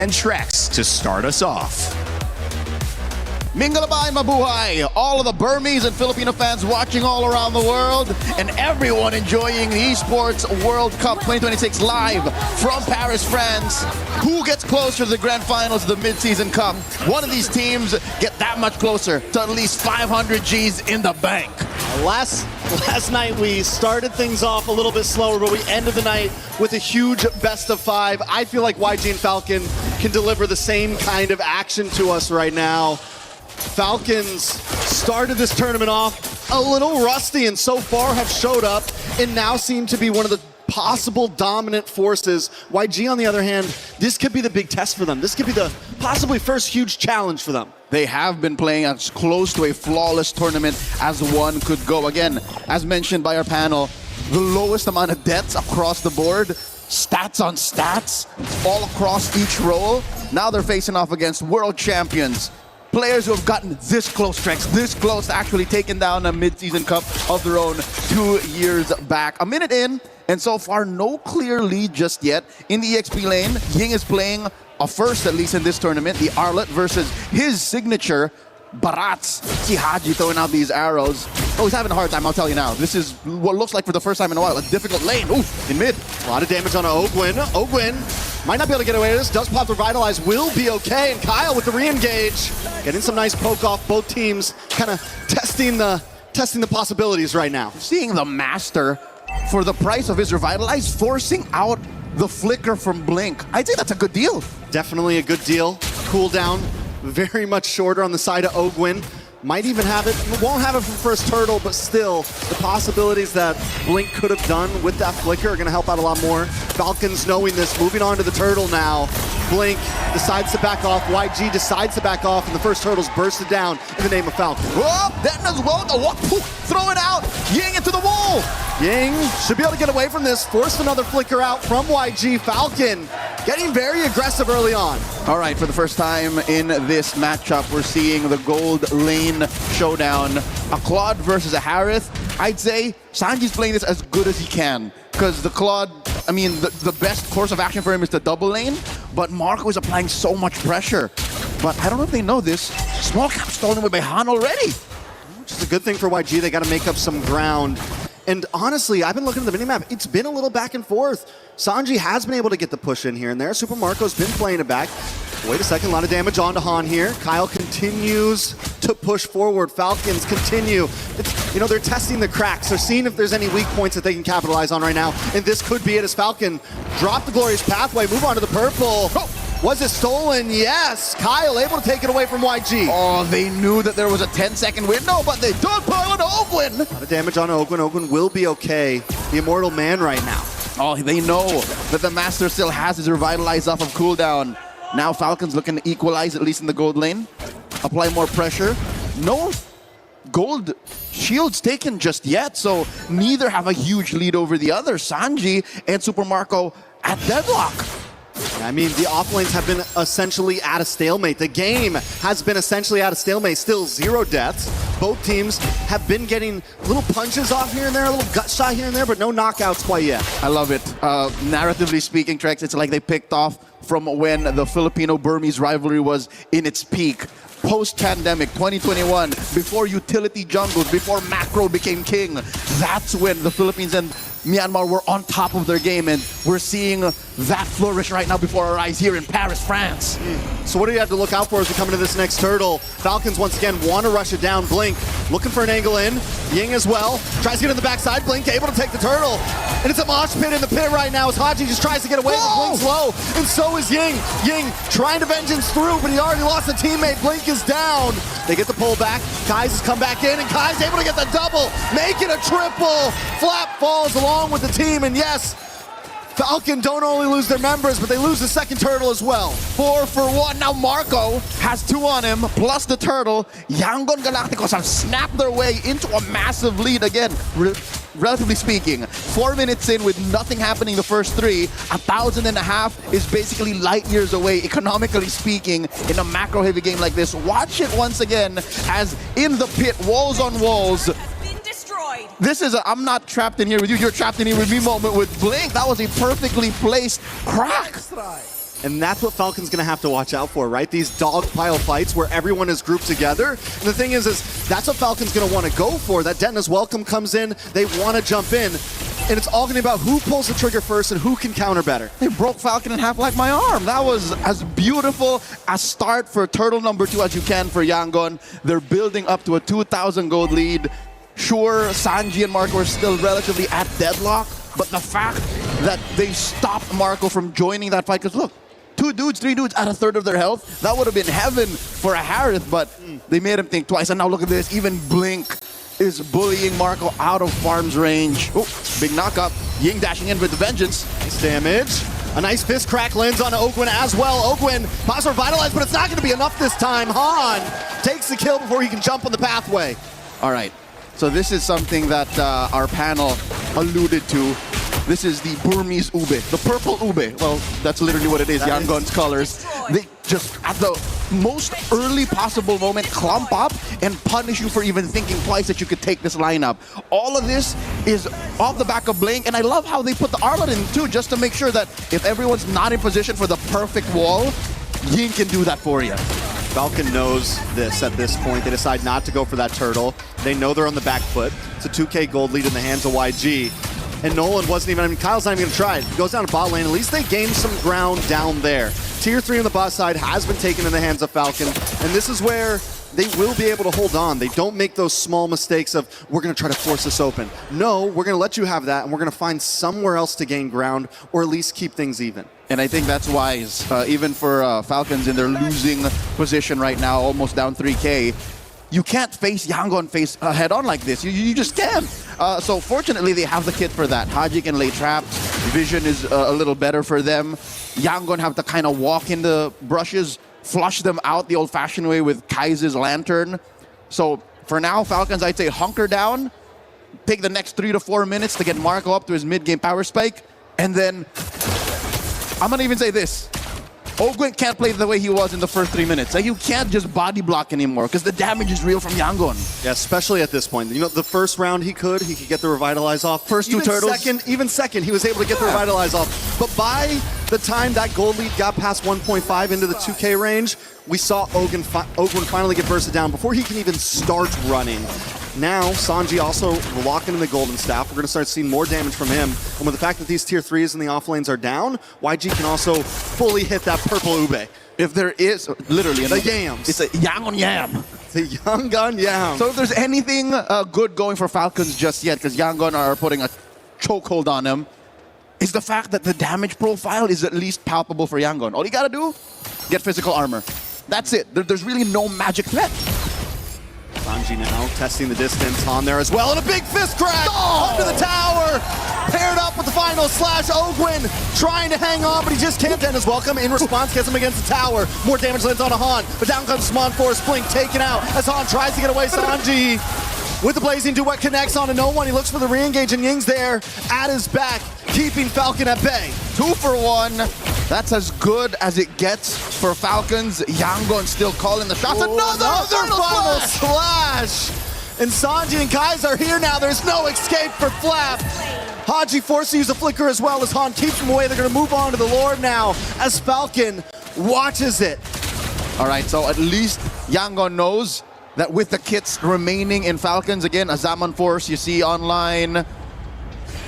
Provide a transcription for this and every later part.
and Trex to start us off. Mingalabay mabuhay! All of the Burmese and Filipino fans watching all around the world, and everyone enjoying the Esports World Cup 2026 live from Paris, France. Who gets closer to the grand finals of the mid-season cup? One of these teams get that much closer to at least 500 G's in the bank. Last night we started things off a little bit slower, but we ended the night with a huge best of 5. I feel like YG and Falcon can deliver the same kind of action to us right now. Falcons started this tournament off a little rusty and so far have showed up and now seem to be one of the possible dominant forces. YG, on the other hand, this could be the big test for them. This could be the possibly first huge challenge for them. They have been playing as close to a flawless tournament as one could go. Again, as mentioned by our panel, the lowest amount of deaths across the board, stats on stats, all across each role. Now they're facing off against world champions. Players who have gotten this close, Trex, this close to actually taking down a mid-season cup of their own 2 years back. A minute in, and so far no clear lead just yet. In the EXP lane, Ying is playing a first, at least in this tournament, the Arlet versus his signature, Barats. See Haji throwing out these arrows. Oh, he's having a hard time, I'll tell you now. This is what looks like for the first time in a while, a difficult lane. Oof, in mid. A lot of damage on Ogwin. Ogwin might not be able to get away with this. Does pop the Revitalize, will be okay. And Kyle with the re-engage. Getting some nice poke off. Both teams kind of testing the possibilities right now. Seeing the Master, for the price of his Revitalize, forcing out the flicker from Blink. I'd say that's a good deal. Definitely a good deal. Cooldown very much shorter on the side of Ogwin. Might even have it, won't have it for first turtle, but still, the possibilities that Blink could have done with that flicker are gonna help out a lot more. Falcons knowing this, moving on to the turtle now. Blink decides to back off, YG decides to back off, and the first turtle's bursted down in the name of Falcon. Oh, then as well, throw it out, Ying into the wall. Ying should be able to get away from this, forced another flicker out from YG. Falcon getting very aggressive early on. All right, for the first time in this matchup, we're seeing the gold lane showdown. A Claude versus a Harith. I'd say Sanji's playing this as good as he can, because the Claude, I mean, the best course of action for him is the double lane, but Marco is applying so much pressure. But I don't know if they know this, small cap stolen away by Han already. Which is a good thing for YG, they gotta make up some ground. And honestly, I've been looking at the minimap, it's been a little back and forth. Sanji has been able to get the push in here and there. Super Marco's been playing it back. Wait a second, a lot of damage onto Han here. Kyle continues to push forward. Falcons continue. They're testing the cracks. They're seeing if there's any weak points that they can capitalize on right now. And this could be it as Falcon drop the Glorious Pathway, move on to the purple. Oh, was it stolen? Yes. Kyle able to take it away from YG. Oh, they knew that there was a 10-second window, but they don't pile on Ogwin. A lot of damage on Ogwin. Ogwin will be okay. The Immortal Man right now. Oh, they know that the Master still has his Revitalize off of cooldown. Now Falcons looking to equalize, at least in the gold lane. Apply more pressure. No gold shields taken just yet, so neither have a huge lead over the other. Sanji and Super Marco at deadlock. I mean, the offlanes have been essentially at a stalemate. The game has been essentially at a stalemate. Still 0 deaths. Both teams have been getting little punches off here and there, a little gut shot here and there, but no knockouts quite yet. I love it. Narratively speaking, Trex, it's like they picked off from when the Filipino-Burmese rivalry was in its peak. Post-pandemic, 2021, before utility jungles, before macro became king, that's when the Philippines and Myanmar were on top of their game, and we're seeing that flourish right now before our eyes here in Paris, France. So what do you have to look out for as we come into this next turtle? Falcons once again want to rush it down. Blink looking for an angle in. Ying as well. Tries to get in the backside. Blink able to take the turtle. And it's a mosh pit in the pit right now as Haji just tries to get away. Blink's low. And so is Ying. Ying trying to vengeance through, but he already lost a teammate. Blink is down. They get the pull back. Kai's has come back in, and Kai's able to get the double. Make it a triple. Flap falls along with the team, and yes, Falcon don't only lose their members, but they lose the second turtle as well. 4 for 1. Now Marco has 2 on him, plus the turtle. Yangon Galacticos have snapped their way into a massive lead again. Relatively speaking, 4 minutes in with nothing happening the first 3, 1,500 is basically light years away, economically speaking, in a macro-heavy game like this. Watch it once again as in the pit, walls on walls. This is a I'm not trapped in here with you, you're trapped in here with me moment with Blink. That was a perfectly placed crack. And that's what Falcon's going to have to watch out for, right? These dogpile fights where everyone is grouped together. And the thing is that's what Falcon's going to want to go for. That Detna's welcome comes in, they want to jump in. And it's all going to be about who pulls the trigger first and who can counter better. They broke Falcon in half like my arm. That was as beautiful a start for turtle number 2 as you can for Yangon. They're building up to a 2,000 gold lead. Sure, Sanji and Marco are still relatively at deadlock, but the fact that they stopped Marco from joining that fight, because look, 3 dudes at a third of their health, that would have been heaven for a Harith, but they made him think twice. And now look at this, even Blink is bullying Marco out of farm's range. Oh, big knock-up. Ying dashing in with the vengeance. Nice damage. A nice fist crack lands on Ogwin as well. Ogwin pops revitalized, but it's not going to be enough this time. Han takes the kill before he can jump on the pathway. All right, so this is something that our panel alluded to. This is the Burmese ube, the purple ube. Well, that's literally what it is, Yangon's colors. They just, at the most early possible moment, clump up and punish you for even thinking twice that you could take this lineup. All of this is off the back of Blink, and I love how they put the Arlet in too, just to make sure that if everyone's not in position for the perfect wall, Ying can do that for you. Falcon knows this at this point. They decide not to go for that turtle. They know they're on the back foot. It's a 2K gold lead in the hands of YG. And Nolan wasn't even, Kyle's not even going to try it. He goes down to bot lane. At least they gained some ground down there. Tier 3 on the bot side has been taken in the hands of Falcon. And this is where they will be able to hold on. They don't make those small mistakes of, we're going to try to force this open. No, we're going to let you have that, and we're going to find somewhere else to gain ground, or at least keep things even. And I think that's wise, even for Falcons in their losing position right now, almost down 3K. You can't face Yangon face head-on like this. You just can't. So fortunately, they have the kit for that. Haji can lay traps. Vision is a little better for them. Yangon have to kind of walk into brushes, flush them out the old-fashioned way with Kai's lantern. So for now, Falcons, I'd say hunker down, take the next 3 to 4 minutes to get Marco up to his mid-game power spike, and then I'm going to even say this. Ogwin can't play the way he was in the first 3 minutes. Like, you can't just body block anymore because the damage is real from Yangon. Yeah, especially at this point. You know, the first round he could get the Revitalize off. First 2 turtles. Even second, he was able to get the Revitalize off. But by the time that gold lead got past 1.5 into the 2K range, we saw Ogwin finally get bursted down before he can even start running. Now, Sanji also locking in the Golden Staff. We're going to start seeing more damage from him. And with the fact that these tier 3s and the off lanes are down, YG can also fully hit that purple ube. If there is, literally, the yams. It's a Yangon yam. The Yangon yam. So if there's anything good going for Falcons just yet, because Yangon are putting a chokehold on him, is the fact that the damage profile is at least palpable for Yangon. All you got to do, get physical armor. That's it. There's really no magic threat. Sanji now testing the distance on there as well, and a big fist crack under the tower, paired up with the final slash. Ogwin trying to hang on, but he just can't end his welcome. In response, gets him against the tower. More damage lands on a Han, but down comes Smon Force. Blink taken out as Han tries to get away. Sanji with the Blazing Duet connects on to no one. He looks for the re-engage, and Ying's there at his back, keeping Falcon at bay. 2 for 1. That's as good as it gets for Falcons. Yangon still calling the shots. Another final slash! And Sanji and Kai's are here now. There's no escape for Flap. Haji forced to use a flicker as well as Han keeps him away. They're going to move on to the Lord now as Falcon watches it. All right, so at least Yangon knows that with the kits remaining in Falcons, again, a Zaman Force you see online,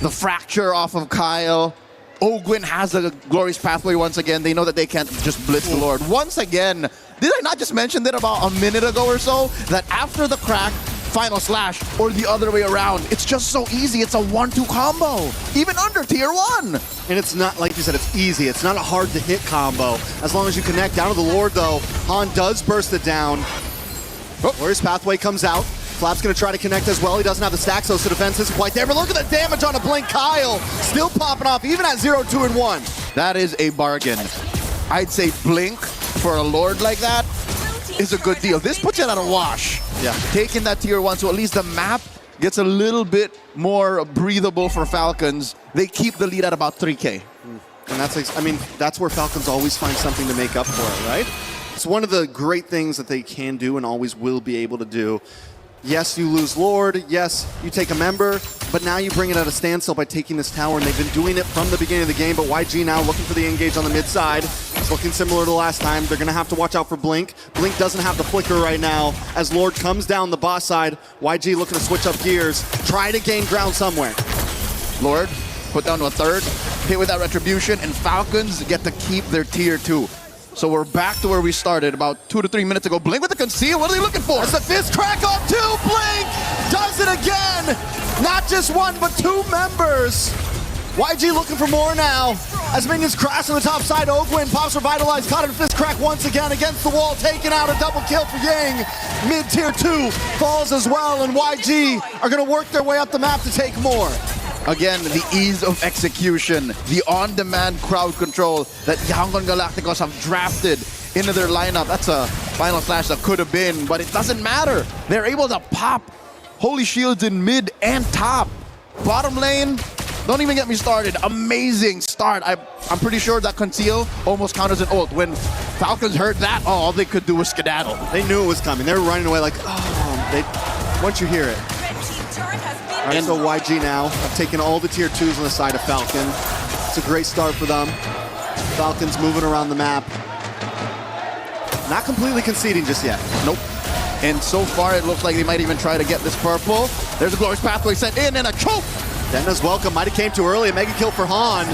the fracture off of Kyle. Ogwin has a glorious pathway once again. They know that they can't just blitz the Lord. Once again, did I not just mention that about a minute ago or so? That after the crack, final slash, or the other way around, it's just so easy. It's a 1-2 combo, even under tier 1. And it's not, like you said, it's easy. It's not a hard to hit combo. As long as you connect down to the Lord though, Han does burst it down. Glorious pathway comes out. Flap's going to try to connect as well. He doesn't have the stack, so the defense isn't quite there. But look at the damage on a Blink. Kyle still popping off, even at 0, 2, and 1. That is a bargain. I'd say Blink for a Lord like that is a good deal. This puts it at a wash. Yeah. Taking that tier 1, so at least the map gets a little bit more breathable for Falcons. They keep the lead at about 3K. And that's, I mean, that's where Falcons always find something to make up for it, right? It's one of the great things that they can do and always will be able to do. Yes, you lose Lord. Yes, you take a member, but now you bring it at a standstill by taking this tower, and they've been doing it from the beginning of the game, but YG now looking for the engage on the mid side. It's looking similar to last time. They're going to have to watch out for Blink. Blink doesn't have the flicker right now as Lord comes down the boss side. YG looking to switch up gears, try to gain ground somewhere. Lord put down to a third, hit with that retribution, and Falcons get to keep their tier 2. So we're back to where we started about 2 to 3 minutes ago. Blink with the conceal, what are they looking for? That's the fist crack on 2, Blink does it again! Not just one, but 2 members. YG looking for more now. As minions crash on the top side, Ogwin pops revitalized, caught in fist crack once again against the wall, taking out a double kill for Yang. Mid tier 2 falls as well, and YG are gonna work their way up the map to take more. Again, the ease of execution, the on-demand crowd control that Yangon Galacticos have drafted into their lineup. That's a final flash that could have been, but it doesn't matter. They're able to pop holy shields in mid and top. Bottom lane, don't even get me started. Amazing start. I'm pretty sure that conceal almost counted as an ult. When Falcons heard that, all they could do was skedaddle. They knew it was coming. They were running away like, oh, once you hear it. All right, so YG now have taken all the tier 2s on the side of Falcon. It's a great start for them. Falcons moving around the map. Not completely conceding just yet. Nope. And so far, it looks like they might even try to get this purple. There's a glorious pathway sent in and a choke. Denna's welcome. Might have came too early. A mega kill for Han.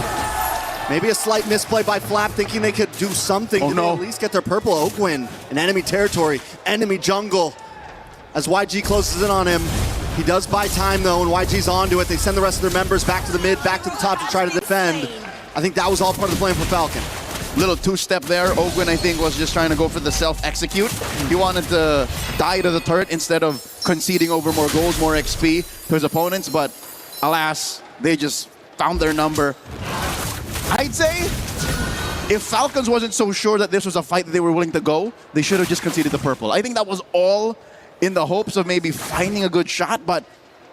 Maybe a slight misplay by Flap, thinking they could do something to at least get their purple. Ogwin in enemy territory, enemy jungle. As YG closes in on him, he does buy time though, and YG's onto it. They send the rest of their members back to the mid, back to the top to try to defend. I think that was all part of the plan for Falcon. Little two-step there. Ogwin, I think, was just trying to go for the self-execute. He wanted to die to the turret instead of conceding over more goals, more XP to his opponents, but alas, they just found their number. I'd say if Falcons wasn't so sure that this was a fight that they were willing to go, they should have just conceded the purple. I think that was all in the hopes of maybe finding a good shot, but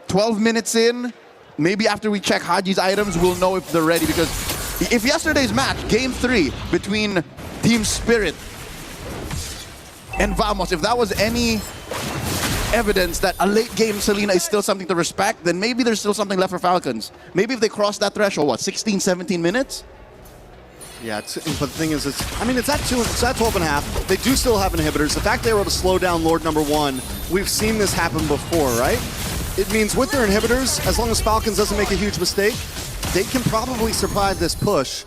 12 minutes in, maybe after we check Haji's items, we'll know if they're ready, because if yesterday's match, Game 3, between Team Spirit and Vamos, if that was any evidence that a late game Selena is still something to respect, then maybe there's still something left for Falcons. Maybe if they cross that threshold, what, 16, 17 minutes? Yeah, but the thing is, it's at 12 and a half. They do still have inhibitors. The fact they were able to slow down Lord number 1, we've seen this happen before, right? It means with their inhibitors, as long as Falcons doesn't make a huge mistake, they can probably survive this push.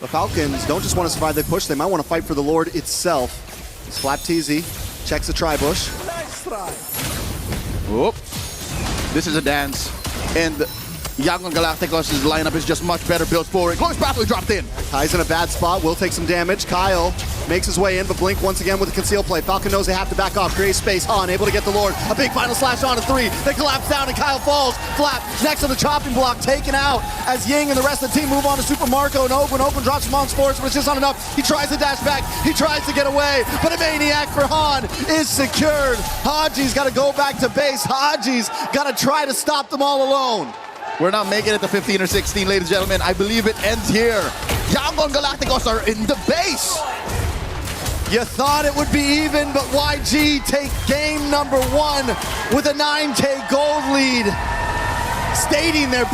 The Falcons don't just want to survive the push, they might want to fight for the Lord itself. It's Flap TZ, checks the tri-bush. Whoop. This is a dance. And Yangon Galacticos' lineup is just much better built forward. Glorious Pathway dropped in. Kai's in a bad spot, will take some damage. Kyle makes his way in, but Blink once again with a conceal play. Falcon knows they have to back off, create space. Han able to get the Lord. A big final slash on a 3. They collapse down and Kyle falls. Flap next on the chopping block, taken out as Ying and the rest of the team move on to Super Marco and Ogwin. Ogwin drops him on Sports, but it's just not enough. He tries to dash back, he tries to get away, but a maniac for Han is secured. Haji's got to go back to base. Haji's got to try to stop them all alone. We're not making it to 15 or 16, ladies and gentlemen. I believe it ends here. Yangon Galacticos are in the base. You thought it would be even, but YG take game number 1 with a 9K gold lead, stating their